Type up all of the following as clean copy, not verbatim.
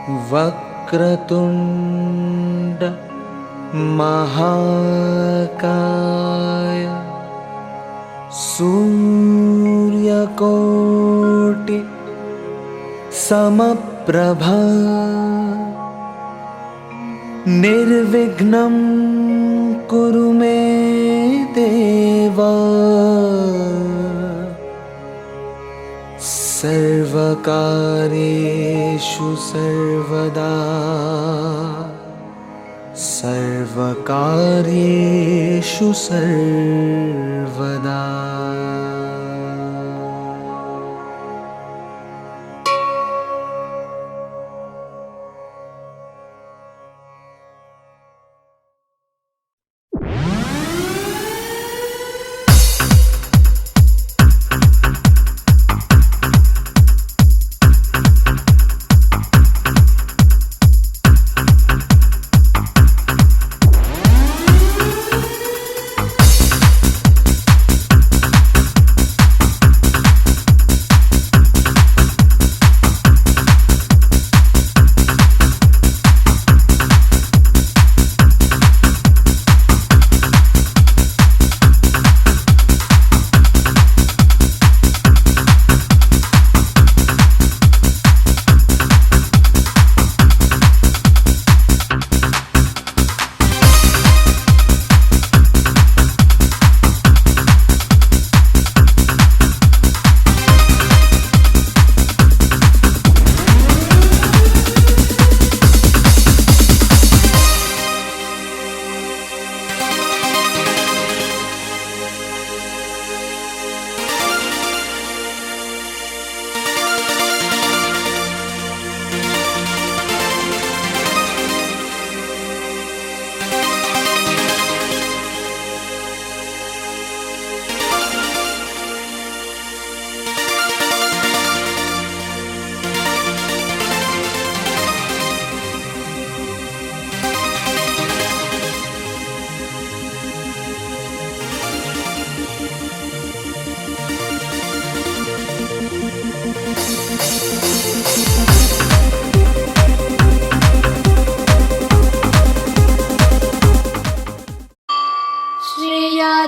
वक्रतुण्ड महाकाय सूर्यकोटि समप्रभा निर्विघ्नं कुरु मे देव सर्वकार्येषु सर्वदा सर्वकार्येषु सर्वदा।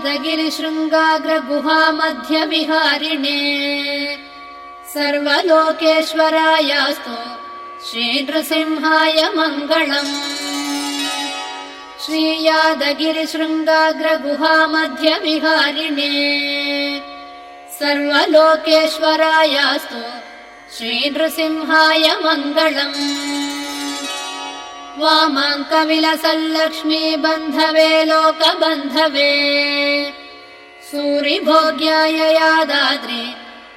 यादगिरिशृङ्गाग्रगुहा मध्यविहारिणे सर्वलोकेश्वरायास्तु श्रीनृसिंहाय मङ्गलम्। श्रीयादगिरिशृङ्गाग्रगुहा मध्यविहारिणे सर्वलोकेश्वरायास्तु श्रीनृसिंहाय मङ्गलम्। वामाङ्कविलसल्लक्ष्मी बन्धवे लोकबन्धवे सूरिभोग्याय यादाद्रि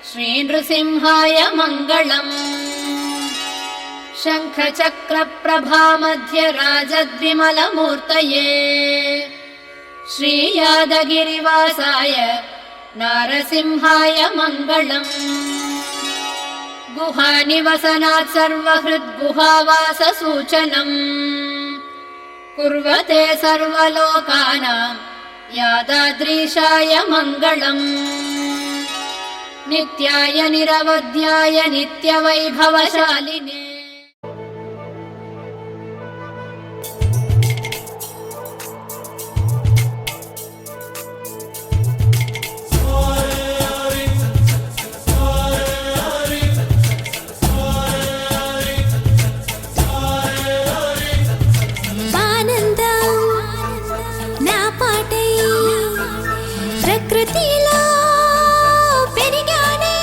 श्रीनृसिंहाय मङ्गलम्। शङ्खचक्रप्रभा मध्य राजद्विमलमूर्तये श्रीयादगिरिवासाय नारसिंहाय मङ्गलम्। गुहानिवसनात् सर्वहृद्गुहावाससूचनम् कुर्वते सर्वलोकानां यादाद्रीशाय मङ्गलम्। नित्याय निरवध्याय नित्यवैभवशालिने ప్రకృతిలో పెరిగానే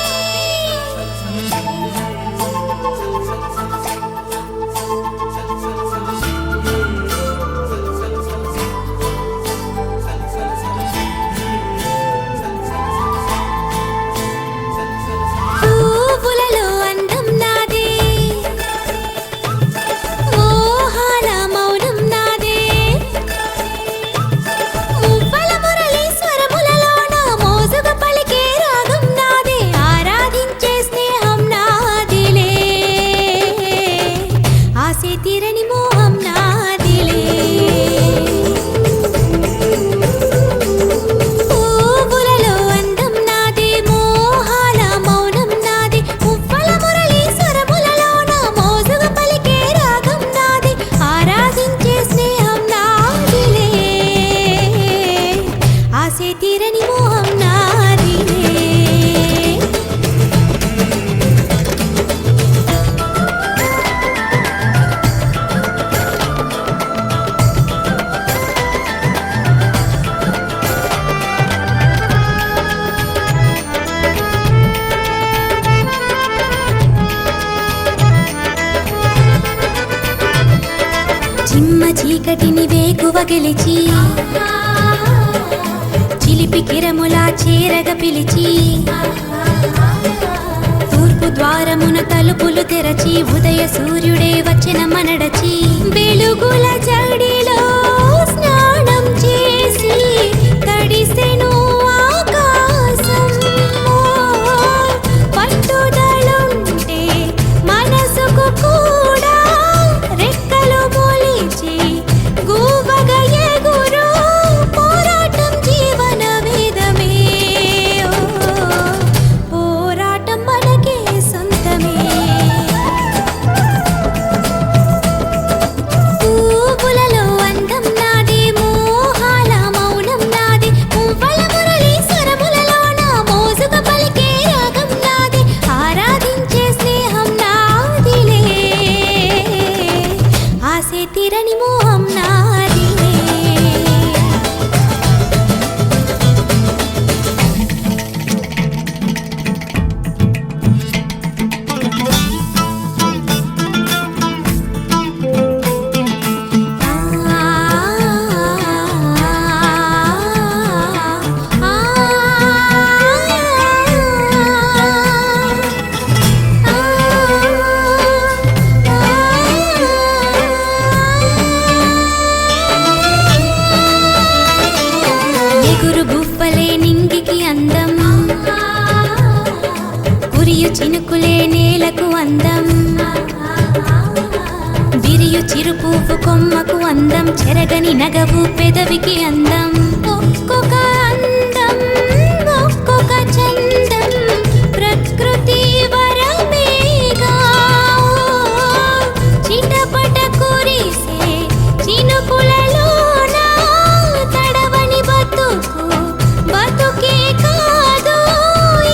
చీకటిని వేకువ గెలిచి చిలిపి కిరములా చేరగ పిలిచి తూర్పు ద్వారమున తలుపులు తెరచి ఉదయ సూర్యుడే వచ్చిన మనడచి వెలుగుల జడిలో స్నానం చేసి తడిసెను ఆకాశం. పట్టుదలుంటే మనసుకు కూడా రెక్కలు మొలిచి గూబగా ఎగురు పోరాటం జీవన వేదమే. పోరాటం మనకే సొంతమే. పువ్వులలో అందం నాదే, మోహాల మౌనం నాదే, పువ్వుల మురళి స్వరములలోన మోసుగా పలికే రాగం నాదే, ఆరాధించే స్నేహం నాదిలే, ఆసే తీరని మోహం నాదిలే. ఎగురు గువ్వలే నింగికి అందం, కురియు చినుకులే నేలకు అందం, విరియు చిరుపువ్వు కొమ్మకు అందం, చెరగని నగవు పెదవికి అందం. ఒక్కొక్క అందం ఒక్కొక్క చందం ప్రకృతి వరమేగా. చిటపట కురిసే చినుకులలోన తడవని బతుకు బతుకే కాదు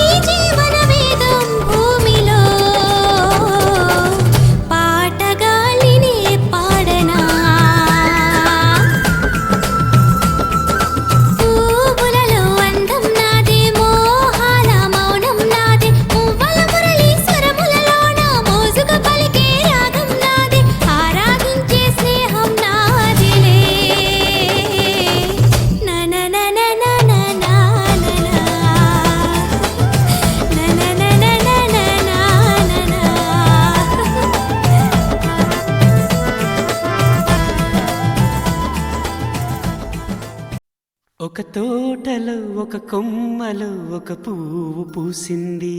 ఈ జీవన వేదం భూమిలో. పాటగాలిని పాడనా, పువ్వులలో అందం నాదే, మోహాల మౌనం నాదే, పువ్వుల మురళి స్వరములలోన మోసుగా పలికే రాగం నాదే, ఆరాధించే స్నేహం నాదిలే. ఒక తోటలో ఒక కొమ్మలో ఒక పువ్వు పూసింది.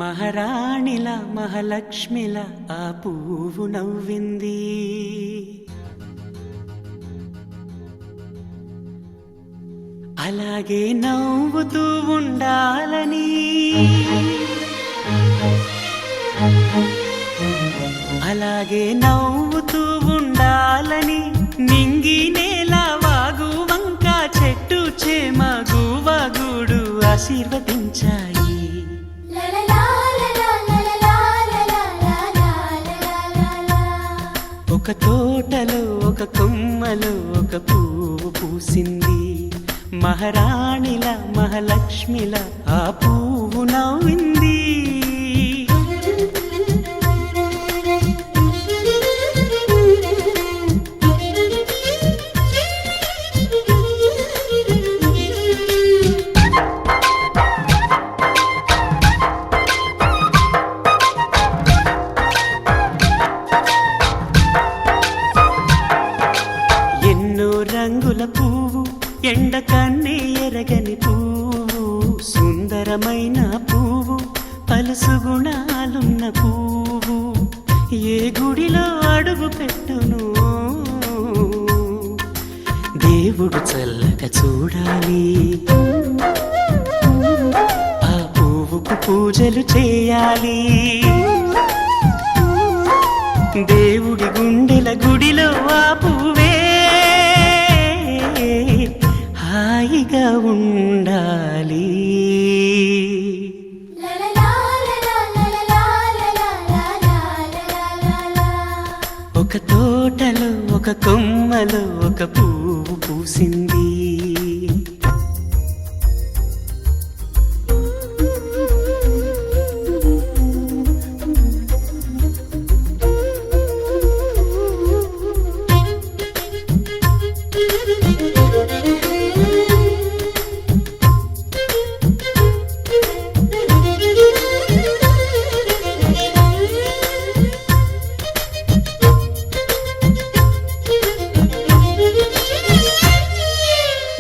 మహారాణిలా మహాలక్ష్మిలా ఆ పువ్వు నవ్వింది. అలాగే నవ్వుతూ ఉండాలని, అలాగే నవ్వుతూ ఉండాలని నింగి నేల వాగు వంక చెట్టు చేమ గువగూడు ఆశీర్వదించాయి. ఒక తోటలో ఒక కొమ్మలో ఒక పువ్వు పూసింది. మహారాణిల మహాలక్ష్మిల ఆ పువ్వు నవ్వింది. రంగుల పువ్వు ఎండ కన్నే ఎరగని పువ్వు, సుందరమైన పువ్వు పలుసు గుణాలున్న పువ్వు, ఏ గుడిలో అడుగు పెట్టును దేవుడు చల్లగా చూడాలి. ఆ పువ్వుకు పూజలు చేయాలి. దేవుడి గుండెల గుడిలో ఆ పువ్వే హాయిగా ఉండాలి. ఒక తోటలో ఒక కొమ్మలో ఒక పువ్వు పూసింది.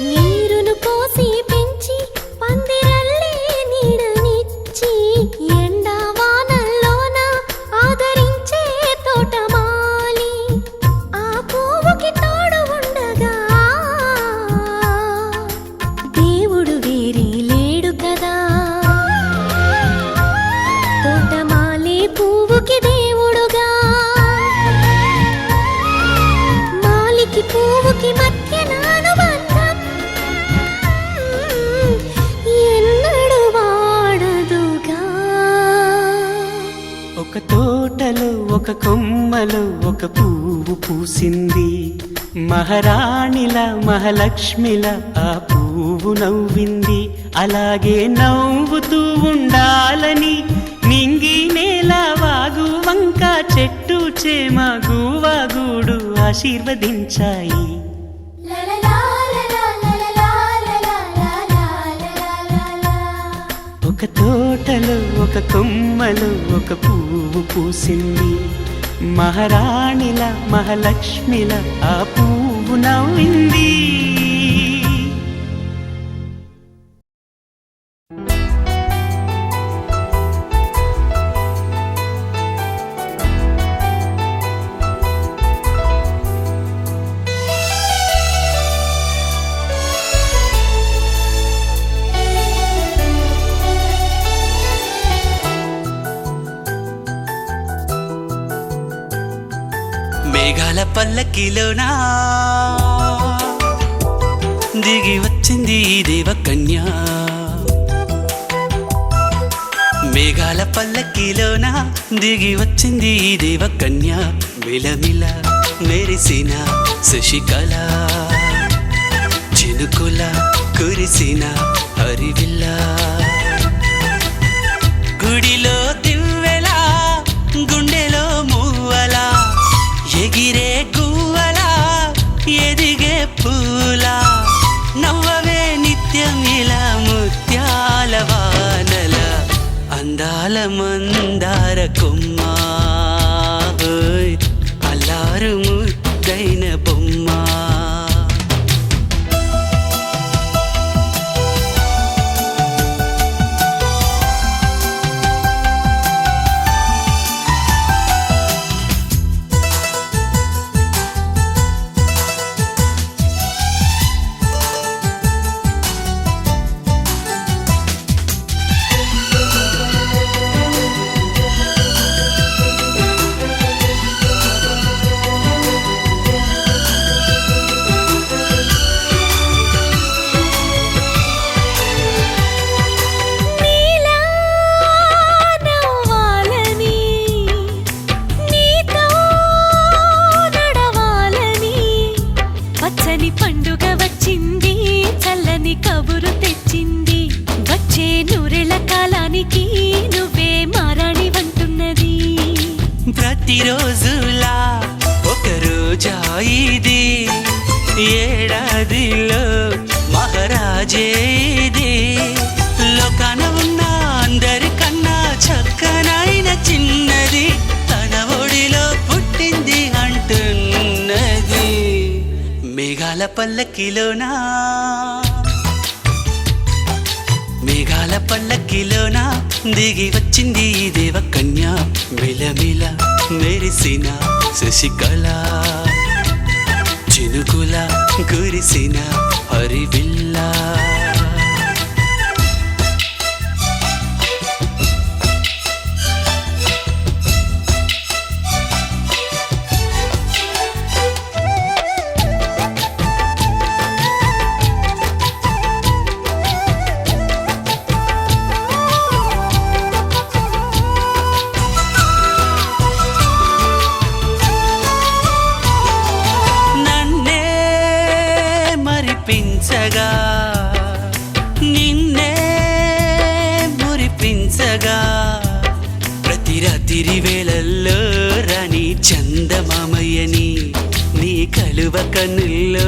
నీరును పోసి పెంచి పందిరల్లే నీడనిచ్చి ఎండా వానల్లోన ఆదరించే తోటమాలి ఆ పువ్వుకి తోడు ఉండగా దేవుడు వేరే లేడు కదా తోటమాలి పువ్వుకి దేవుడుగా మాలికి పువ్వుకి మధ్య అనుబంధం ఎన్నడు వాడదుగా ఒక తోటలో ఒక కొమ్మలో ఒక పువ్వు పూసింది మహారాణిల మహాలక్ష్మిల ఆ పువ్వు నవ్వింది అలాగే నవ్వుతూ ఉండాలని నింగి నేల వాగు వంక చెట్టు చేమ గూవాగూడు ఆశీర్వదించాయి ఒక తోటలో ఒక కొమ్మలో ఒక పువ్వు పూసింది మహారాణిల మహాలక్ష్మిల ఆ పువ్వు నవ్వింది మేఘాల పల్లకిలోనా దిగి వచ్చింది ఈ దేవకన్య మేఘాల పల్లకిలోనా దిగి వచ్చింది ఈ దేవకన్య మిలమిల మెరిసిన శశికళ చినుకుల కురిసిన హరివిల్ల గుడిలో దివ్వెలా గుండెలో మూవలా ఎగిరే గువ్వలా ఎదిగే పూలా నవ్వవే నిత్యం ఇలా ముత్యాల వానల అందాల మందార కొమ్మ అల్లారు ముద్దైన బొమ్మ ప్రతిరోజులా ఒక రోజా ఇది ఏడాదిలో మహారాజే ఇది లోకాన ఉన్న అందరికన్నా చక్కనైన చిన్నది తన ఒడిలో పుట్టింది అంటున్నది మేఘాల పల్లకిలోనా మేఘాల పల్లకిలోనా దిగి వచ్చింది ఈ దేవకన్య మిలమిల మెరిసిన శశికళ చినుకుల కురిసిన హరివిల్ల మురిపించగా నిన్నే మురిపించగా ప్రతి రాత్రి వేళల్లో రాణి చందమామయ్యని నీ కలువ కన్నుల్లో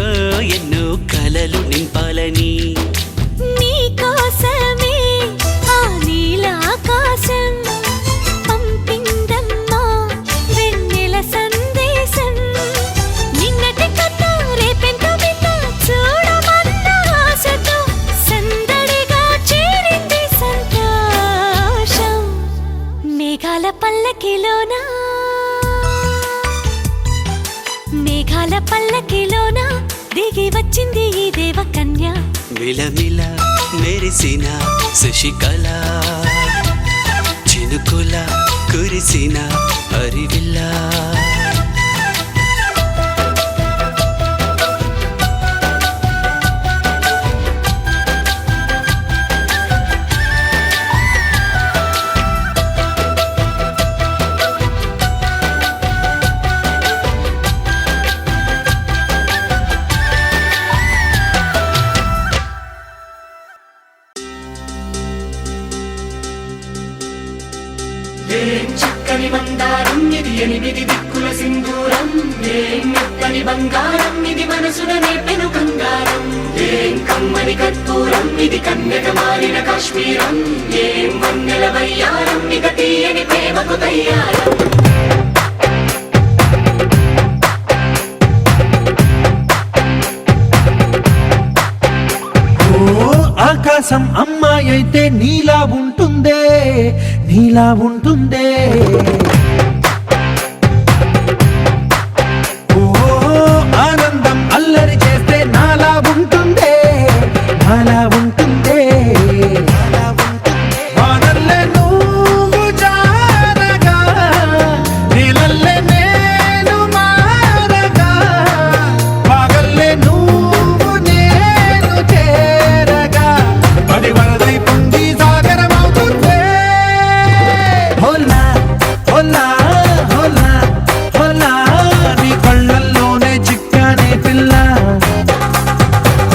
కలలు నింపాలని నీ కోసమే ఆ నీలాకాశం పంపిందమ్మా వెన్నెల సందేశం. నిన్నటి కథ రేపెంతో వింత చూడమన్న ఆశతో సందడిగా చేరింది సంతోషం. మేఘాల పల్లకిలోనా మేఘాల పల్లకిలోనా దిగి వచ్చింది ఈ దేవకన్య. విలమిల మెరిసిన శశికళ చినుకుల కురిసిన హరివిల్లా ఏం చక్కని మందారం ఇది ఎనిమిది దిక్కుల సింధూరం. ఏం మెత్తని బంగారం ఇది మనసున నేపెను కంగారం. ఏం కమ్మని కర్పూరం ఇది కన్యక మారిన కాశ్మీరం. ఏం వన్నెల వయ్యారం ఇక తీయని ప్రేమకు తయ్యారం. ఆకాశం అమ్మాయి అయితే నీలా ఉంటుందే నీలా ఉంటుందే. ఓ ఆనందం అల్లరి చేస్తే నాలా ఉంటుందే నాలా ఉంటుందే. వానల్లే నువ్వు జారగా నీలల్లే నేను మారగా పగల్లే నువ్వు నేను చేరగా పడి వరదై పొంగి సాగరమవుతుందే. హోలా హోలా హోలా హోలా నీ కళ్ళల్లోనే చిక్కానే పిల్ల.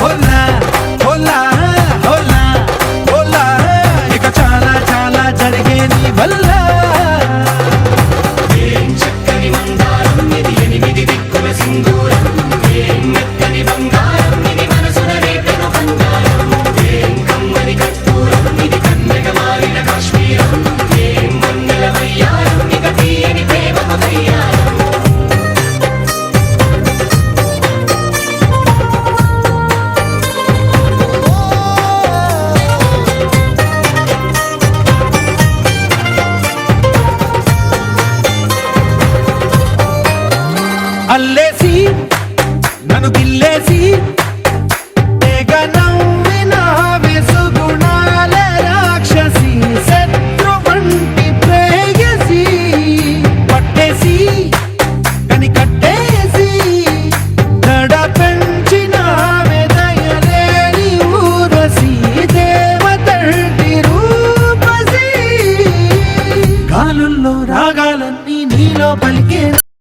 హోలా హోలా హోలా హోలా ఇక చాలా చాలా జరిగే నీ వల్ల. ఏం చక్కని మందారం ఇది ఎనిమిది దిక్కుల సింధూరం. ఏం మెత్తని బంగారం ఇది మనసున రేపెను కంగారం. ఏం కమ్మని కర్పూరం ఇది కన్యక మారిన కాశ్మీరం. ఏం వన్నెల వయ్యారం ఇక తీయని ప్రేమకు తయ్యారం. అల్లేసి నన్ను గిల్లేసి తెగ నవ్విన వెసుగుణాల రాక్షసి శత్రు వంటి ప్రేయసి పట్టేసి కని కట్టేసి దడ పెంచిన దయలేని ఊరసి దేవతంటి రూపసి. గాలుల్లో రాగాలన్నీ నీలో పలికేనా